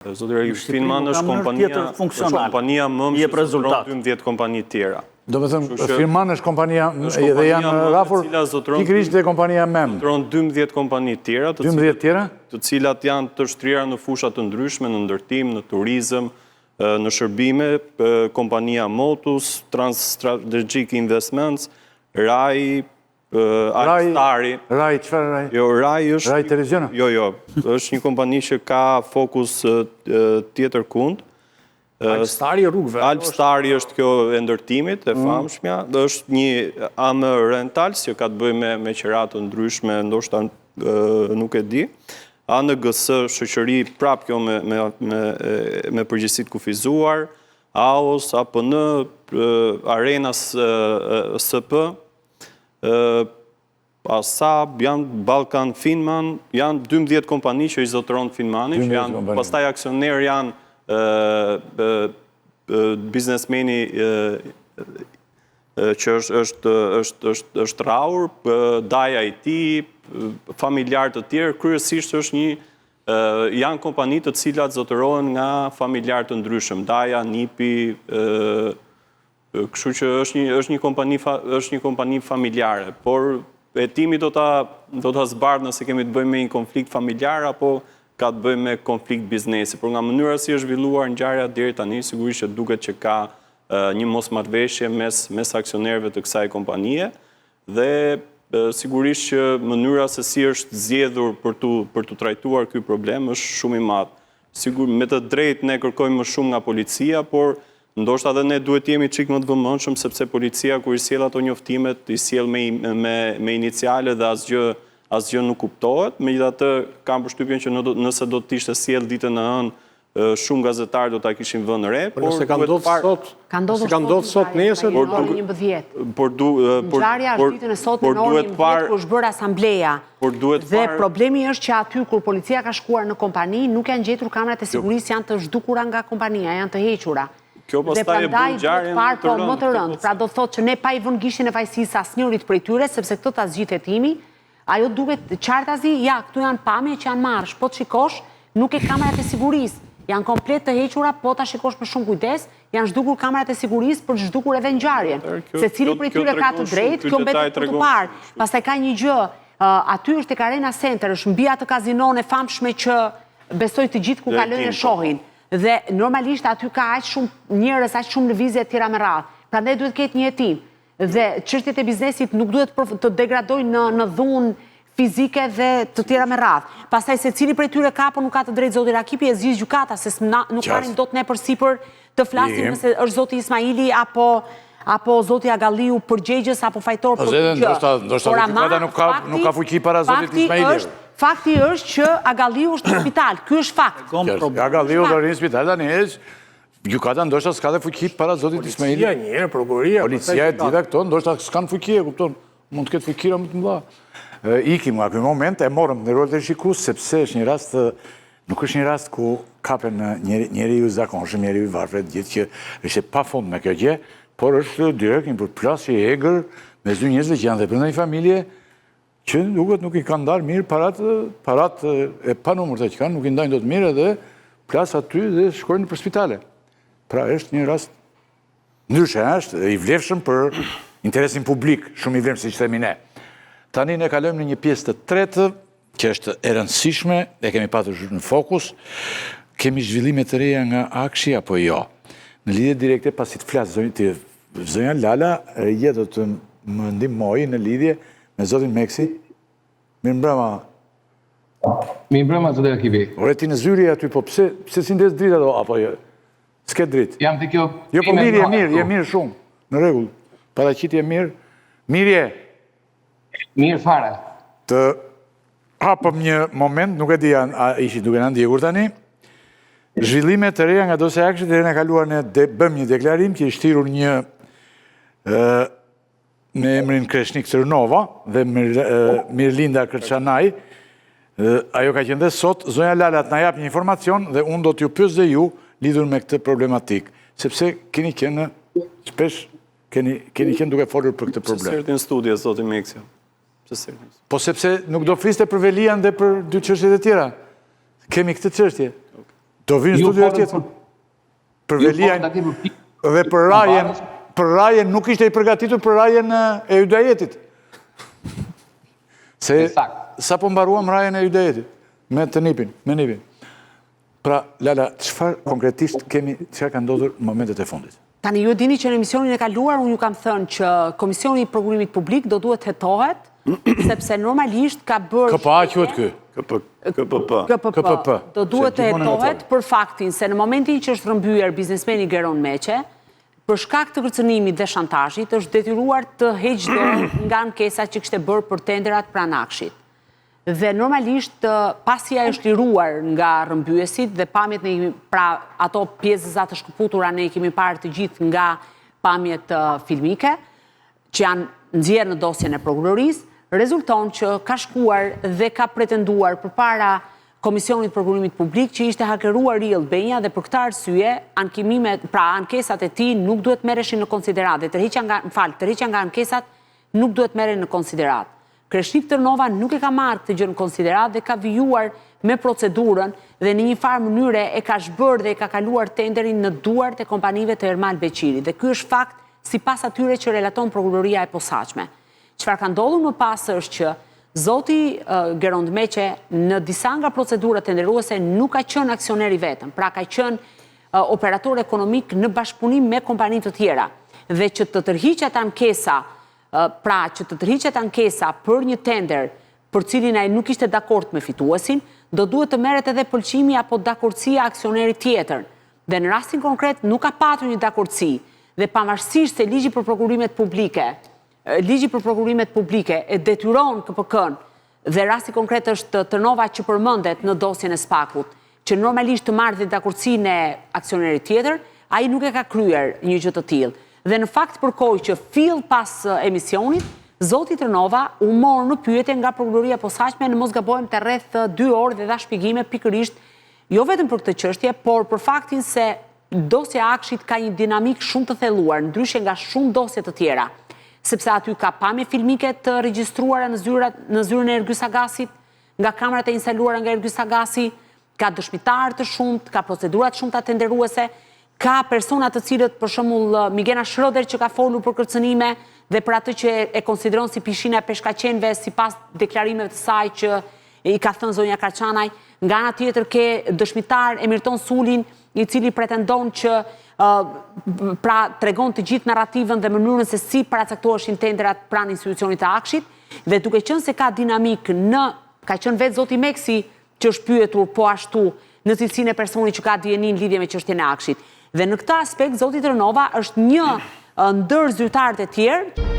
Zotëri Finman është kompania mëmës që zotëron 12 kompani tjera. Do me thëmë, Finman është kompania dhe janë rafur pikërisht dhe kompania MEM. Zotëron 12 kompani tjera, të cilat janë të shtrira në fushat të ndryshme, në ndërtim, në turizëm, në shërbime, kompania Motus, Trans-Strategic Investments, RAI, Alstari. RAI, qëfar RAI? Jo, RAI është... RAI Televiziona? Jo, është një kompani që ka fokus tjetër kund. Alstari e rrugëve. Alstari është kjo e ndërtimit, e famshmja. është një AM Rentals, që ka të bëj me qeratë ndryshme, ndoshta nuk e di. ANGS, shoqëri prap kjo me përgjegjësitë kufizuar, AOS, APN, Arenas SP, ASAB, janë Balkan Finman, janë 12 kompani që i zotëron Finmani, që janë, pastaj aksioner janë biznesmeni që është Raur, Dai IT, familjar të tjerë, kryesisht është janë kompani të cilat zotërohen nga familjar të ndryshëm, Daja, Nipi, kështu që është një kompani familjare, por hetimi do ta zbardhë nëse kemi të bëjmë me një konflikt familjar apo ka të bëjmë me konflikt biznesi. Por nga mënyra si është zhvilluar ngjarja deri tani, sigurisht që duket që ka një mosmarrëveshje mes aksionerëve të kësaj kompanie dhe sigurisht që mënyra se si është zgjedhur për të trajtuar ky problem është shumë i madh. Sigurisht me të drejtë ne kërkojmë më shumë nga policia, por ndoshta edhe ne duhet jemi çik më të vëmendshëm sepse policia kur i sjell ato njoftimet i sjell me iniciale dhe asgjë nuk kuptohet. Megjithatë kam përshtypjen që nëse do të ishte sjell ditën e hënë shumë gazetarë do ta kishin vënë re, por nëse ka ndodhur sot nesër në orën 11. Ngjarja është ditën e sotme në orën 11 kur është bërë asambleja. Dhe problemi është që aty kur policia ka shkuar në kompani nuk janë gjetur kamerat e sigurisë, janë të zhdukura nga kompania, janë të hequra. Dhe prandaj duhet parë po më të rëndë. Pra do thotë që ne pa i vënë gishtin e fajsisë asnjërit prej tyre, sepse këtë ta zgjidh hetimi, ajo duhet qartazi, ja, këtu janë pamje që janë marrësh, po të shikosh, nuk e kamerat e sigurisë. Janë komplet të hequra, po ta shikosh me shumë kujdes, janë zhdukur kamerat e sigurisë për zhdukur edhe ngjarjen. Secili prej tyre ka të drejtë, kjo mbetet për të parë. Pastaj ka një gjë, aty është tek Arena Center, është mbi atë kazinon e famshme që besoj të gjithë ku kalojnë e shohin. Dhe normalisht aty ka aq shumë njerëz, aq shumë lëvizje të tjera me radhë. Prandaj duhet ketë një hetim. Dhe çështjet e biznesit nuk duhet të degradojnë në dhunë fizike dhe të tjera me radhë. Pastaj secili prej tyre ka apo nuk ka të drejtë zoti Rakipi e zgjidh gjykata, se nuk marrin dot ne përsipër të flasim nëse është zoti Ismaili apo zoti Agalliu përgjegjës apo fajtor për këtë gjë. Ndoshta gjykata nuk ka fuqi para zotit Ismailit. Fakti është që Agalliu është në spital, ky është fakt. Agalliu do rinë në spital tani, gjykata ndoshta s'ka dhe fuqi para zotit Ismailit. Policia e gjitha këto ndoshta s'kan fuqi, e kupton. Mund të ketë fuqira më të mëdha. Ikim nga ky moment, e morëm në rolin e shikues sepse është një rast, nuk është një rast ku kapen njeriu i zakonshëm, njeriu i varfër, gjithë që është pafund me kjo gjë, por është direkt një përplasje e egër mes dy njerëzve që janë dhe brenda një familje që duket nuk i kanë ndarë mirë parat e panumërta që kanë, nuk i ndajnë dot mirë edhe plas aty dhe shkojnë për spitale. Pra është një rast ndryshe, është i vlefshëm për interesin publik, shumë i vlefshëm siç themi ne. Tani ne kalojmë në një pjesë të tretë, që është e rëndësishme, e kemi patur në fokus, kemi zhvillime të reja nga Akshi apo jo. Në lidhje direkte pasi të flasë zonja Lala, do të më ndihmoj në lidhje me zotin Meksi. Mirëmbrëma. Mirëmbrëma zotë Rakipi. Ore ti në zyri aty, po pse si ndes dritë ato apo jo? S'ke dritë. Jam të kjo. Jo, po je mirë shumë. Në rregull. Paraqitje mirë. Mirje. Mirë fare. Të hapëm një moment, nuk e di ishi duke në ndjekur tani, zhvillime të reja nga dosja Akshi të rejnë e kaluar në bëm një deklarim që i shtirur një me emrin Kreshnik Tërnova dhe Mirlinda Kërçanaj. Ajo ka qenë dhe sot, zonja Lalat na jap një informacion dhe unë do t'ju pyes dhe ju lidhur me këtë problematik, sepse keni qenë shpesh keni qenë duke folur për këtë problem. Pse sërti në studio, zoti Meksio? Po sepse nuk do fliste për Velian dhe për dy çështjet e tjera. Kemi këtë çështje. Do vinë studio tjetër. Për Veliajn dhe për rajen nuk ishte i përgatitur për rajen e Ydajetit. Se sa po mbaruam rajen e Ydajetit me të nipin. Pra, Lala, çfarë konkretisht kemi, çfarë ka ndodhur në momentet e fundit? Tani ju dini që në emisionin e kaluar unë ju kam thënë që Komisioni i Prokurimit Publik do duhet hetohet, sepse normalisht ka bërë... KPA quhet ky. KPP. Do duhet të hetohet për faktin se në momentin që është rrëmbyer biznesmeni Geron Meqe, për shkak të kërcënimit dhe shantazhit, është detyruar të heqë dorë nga ankesat që kishte bërë për tenderat pranë Akshit. Dhe normalisht pasi ajo është liruar nga rrëmbyesit dhe pamjet pra ato pjesë të shkëputura ne kemi parë të gjithë nga pamjet filmike që janë nxjerrë në dosjen e prokurorisë, rezulton që ka shkuar dhe ka pretenduar përpara Komisionit Prokurimit Publik që ishte hakeruar i Albania dhe për këtë arsye ankesat e tij nuk duhet merreshin në konsiderat dhe tërheqja nga ankesat nuk duhet merren në konsiderat. Kreshnik Tërnova nuk e ka marrë këtë gjë në konsiderat dhe ka vijuar me procedurën dhe në një farë mënyre e ka zhbërë dhe e ka kaluar tenderin në duart e kompanive të Ermal Beqiri. Dhe ky është fakt sipas atyre që relaton prokuroria e posaçme. Çfarë ka ndodhur më pas është që zoti Geron Meqe në disa nga procedurat tenderuese nuk ka qenë aksioner i vetëm, pra ka qenë operator ekonomik në bashkëpunim me kompani të tjera dhe që të tërhiqet ankesa për një tender për cilin ai nuk ishte dakord me fituesin, do duhet të merret edhe pëlqimi apo dakordësia aksionerit tjetër. Dhe në rastin konkret nuk ka patur një dakordësi dhe pavarësisht se ligji për prokurimet publike e detyron KPK-n dhe rasti konkret është Tërnova që përmendet në dosjen e Spakut, që normalisht të marrë dhe dakordësinë e aksionerit tjetër, ai nuk e ka kryer një gjë të tillë. Dhe në fakt përkoj që fill pas emisionit, zoti Tërnova u morë në pyetje nga prokuroria e posaçme në mos gabojmë të rreth 2 orë dhe dha shpjegime pikërisht jo vetëm për këtë çështje, por për faktin se dosja e Akshit ka një dinamik shumë të thelluar, ndryshe nga shumë dosje të tjera, sepse aty ka pamje filmike të regjistruara në zyrën e Ergys Agasit, nga kamerat e instaluara nga Ergys Agasi, ka dëshmitarë të shumt, ka procedurat shumta tenderuese, ka persona të cilët, për shembull Migena Shroder që ka folur për kërcënime dhe për atë që e konsideron si pishina e peshkaqenve sipas deklarimeve të saj që i ka thënë zonja Karçanaj. Nga ana tjetër ke dëshmitar Emirton Sulin, i cili pretendon që tregon të gjithë narrativën dhe mënyrën se si paracaktoheshin tenderat pranë institucionit të Akshit, dhe duke qenë se ka dinamik ka qenë vetë zoti Meksi që është pyetur po ashtu në cilësinë e personit që ka dijenin lidhje me çështjen e Akshit. Dhe në këtë aspekt, zoti Tërnova është një ndër zyrtarët e tjerë